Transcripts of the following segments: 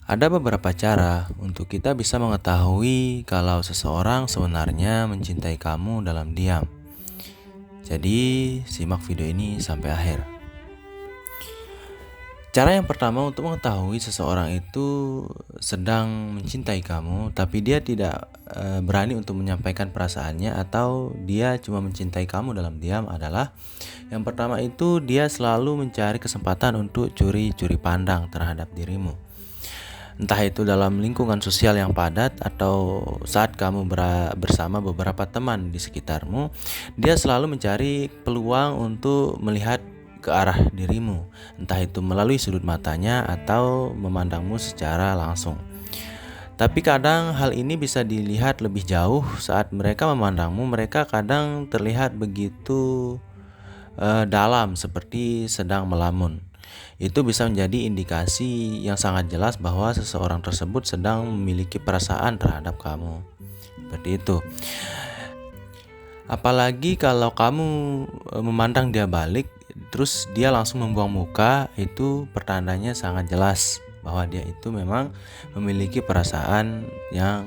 Ada beberapa cara untuk kita bisa mengetahui kalau seseorang sebenarnya mencintai kamu dalam diam. Jadi, simak video ini sampai akhir. Cara yang pertama untuk mengetahui seseorang itu sedang mencintai kamu, tapi dia tidak berani untuk menyampaikan perasaannya atau dia cuma mencintai kamu dalam diam adalah yang pertama itu dia selalu mencari kesempatan untuk curi-curi pandang terhadap dirimu. Entah itu dalam lingkungan sosial yang padat atau saat kamu bersama beberapa teman di sekitarmu, dia selalu mencari peluang untuk melihat ke arah dirimu, entah itu melalui sudut matanya atau memandangmu secara langsung. Tapi kadang hal ini bisa dilihat lebih jauh saat mereka memandangmu, mereka kadang terlihat begitu dalam seperti sedang melamun. Itu bisa menjadi indikasi yang sangat jelas bahwa seseorang tersebut sedang memiliki perasaan terhadap kamu. Seperti itu. Apalagi kalau kamu memandang dia balik, terus dia langsung membuang muka, itu pertandanya sangat jelas bahwa dia itu memang memiliki perasaan yang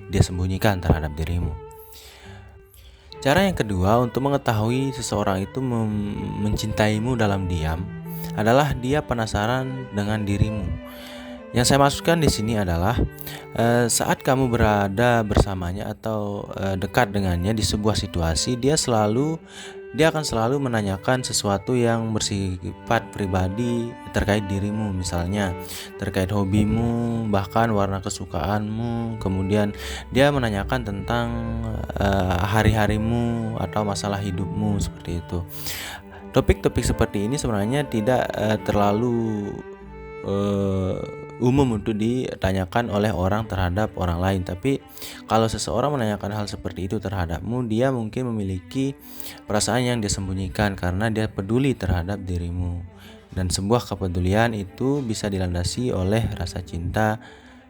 dia sembunyikan terhadap dirimu. Cara yang kedua untuk mengetahui seseorang itu mencintaimu dalam diam adalah dia penasaran dengan dirimu. Yang saya maksudkan di sini adalah saat kamu berada bersamanya atau dekat dengannya di sebuah situasi, dia akan selalu menanyakan sesuatu yang bersifat pribadi terkait dirimu, misalnya terkait hobimu, bahkan warna kesukaanmu. Kemudian dia menanyakan tentang hari-harimu atau masalah hidupmu, seperti itu. Topik-topik seperti ini sebenarnya tidak terlalu umum untuk ditanyakan oleh orang terhadap orang lain. Tapi kalau seseorang menanyakan hal seperti itu terhadapmu, dia mungkin memiliki perasaan yang dia sembunyikan karena dia peduli terhadap dirimu. Dan sebuah kepedulian itu bisa dilandasi oleh rasa cinta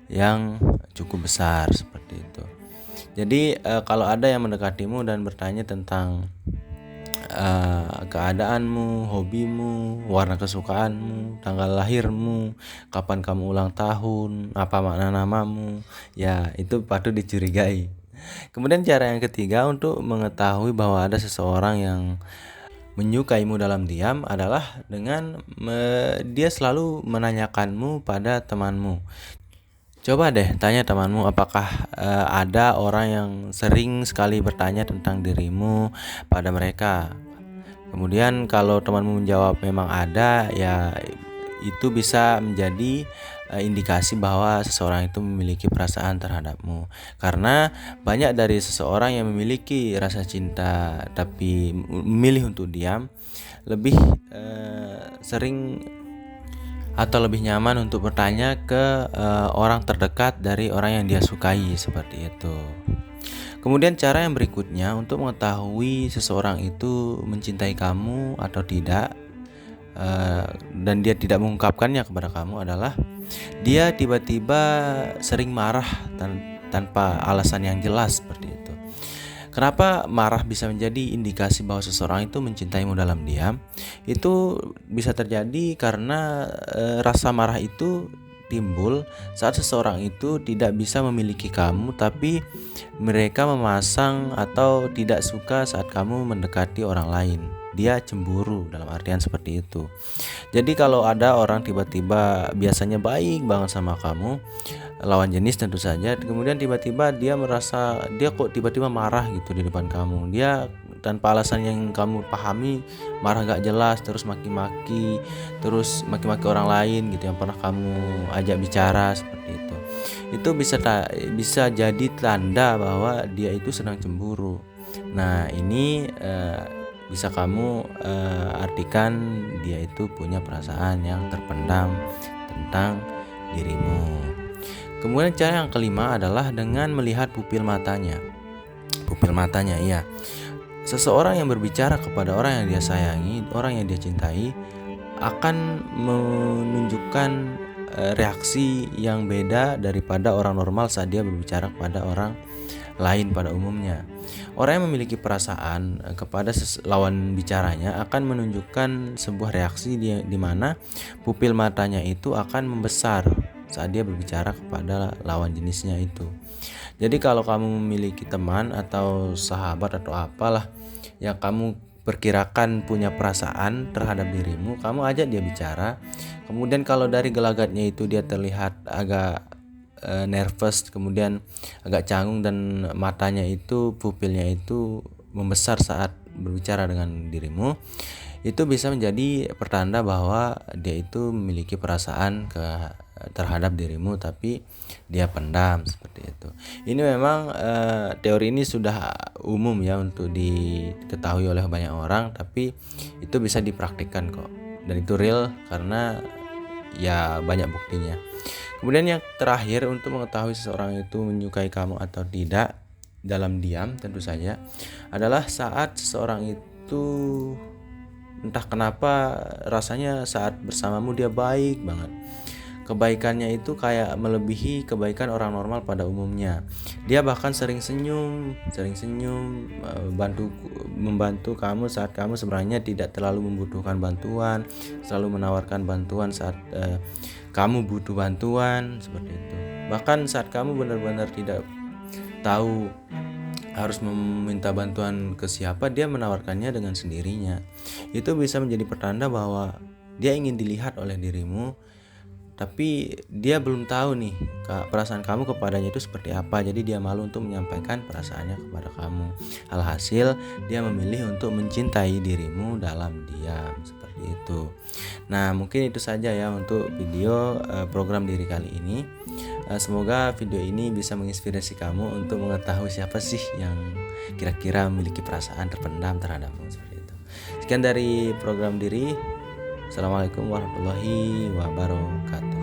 yang cukup besar, seperti itu. Jadi kalau ada yang mendekatimu dan bertanya tentang keadaanmu, hobimu, warna kesukaanmu, tanggal lahirmu, kapan kamu ulang tahun, apa makna namamu, ya itu patut dicurigai. Kemudian cara yang ketiga untuk mengetahui bahwa ada seseorang yang menyukaimu dalam diam adalah dengan dia selalu menanyakanmu pada temanmu. Coba deh tanya temanmu apakah ada orang yang sering sekali bertanya tentang dirimu pada mereka. Kemudian kalau temanmu menjawab memang ada, ya itu bisa menjadi indikasi bahwa seseorang itu memiliki perasaan terhadapmu. Karena banyak dari seseorang yang memiliki rasa cinta tapi memilih untuk diam lebih sering atau lebih nyaman untuk bertanya ke orang terdekat dari orang yang dia sukai, seperti itu. Kemudian cara yang berikutnya untuk mengetahui seseorang itu mencintai kamu atau tidak dan dia tidak mengungkapkannya kepada kamu adalah dia tiba-tiba sering marah tanpa alasan yang jelas, seperti itu. Kenapa marah bisa menjadi indikasi bahwa seseorang itu mencintaimu dalam diam? Itu bisa terjadi karena rasa marah itu timbul saat seseorang itu tidak bisa memiliki kamu, tapi mereka memasang atau tidak suka saat kamu mendekati orang lain. Dia cemburu dalam artian seperti itu. Jadi kalau ada orang tiba-tiba biasanya baik banget sama kamu, lawan jenis tentu saja, kemudian tiba-tiba dia merasa dia kok tiba-tiba marah gitu di depan kamu, dia tanpa alasan yang kamu pahami marah gak jelas, terus maki-maki orang lain gitu yang pernah kamu ajak bicara, seperti itu bisa jadi tanda bahwa dia itu sedang cemburu. Nah ini bisa kamu artikan dia itu punya perasaan yang terpendam tentang dirimu. Kemudian cara yang kelima adalah dengan melihat pupil matanya. Iya. Seseorang yang berbicara kepada orang yang dia sayangi, orang yang dia cintai, akan menunjukkan reaksi yang beda daripada orang normal saat dia berbicara kepada orang lain pada umumnya. Orang yang memiliki perasaan kepada lawan bicaranya akan menunjukkan sebuah reaksi di mana pupil matanya itu akan membesar saat dia berbicara kepada lawan jenisnya itu. Jadi kalau kamu memiliki teman atau sahabat atau apalah yang kamu perkirakan punya perasaan terhadap dirimu, kamu ajak dia bicara. Kemudian kalau dari gelagatnya itu dia terlihat agak nervous, kemudian agak canggung dan matanya itu, pupilnya itu membesar saat berbicara dengan dirimu, itu bisa menjadi pertanda bahwa dia itu memiliki perasaan terhadap dirimu tapi dia pendam, seperti itu. Ini memang teori ini sudah umum ya untuk diketahui oleh banyak orang, tapi itu bisa dipraktikkan kok, dan itu real karena ya banyak buktinya. Kemudian yang terakhir, untuk mengetahui seseorang itu menyukai kamu atau tidak dalam diam tentu saja, adalah saat seseorang itu entah kenapa rasanya saat bersamamu dia baik banget. Kebaikannya itu kayak melebihi kebaikan orang normal pada umumnya. Dia bahkan sering senyum, membantu kamu saat kamu sebenarnya tidak terlalu membutuhkan bantuan, selalu menawarkan bantuan saat kamu butuh bantuan, seperti itu. Bahkan saat kamu benar-benar tidak tahu harus meminta bantuan ke siapa, dia menawarkannya dengan sendirinya. Itu bisa menjadi pertanda bahwa dia ingin dilihat oleh dirimu, tapi dia belum tahu nih perasaan kamu kepadanya itu seperti apa. Jadi dia malu untuk menyampaikan perasaannya kepada kamu. Alhasil dia memilih untuk mencintai dirimu dalam diam, seperti itu. Nah, mungkin itu saja ya untuk video program diri kali ini. Semoga video ini bisa menginspirasi kamu untuk mengetahui siapa sih yang kira-kira memiliki perasaan terpendam terhadapmu, seperti itu. Sekian dari program diri. Assalamualaikum warahmatullahi wabarakatuh.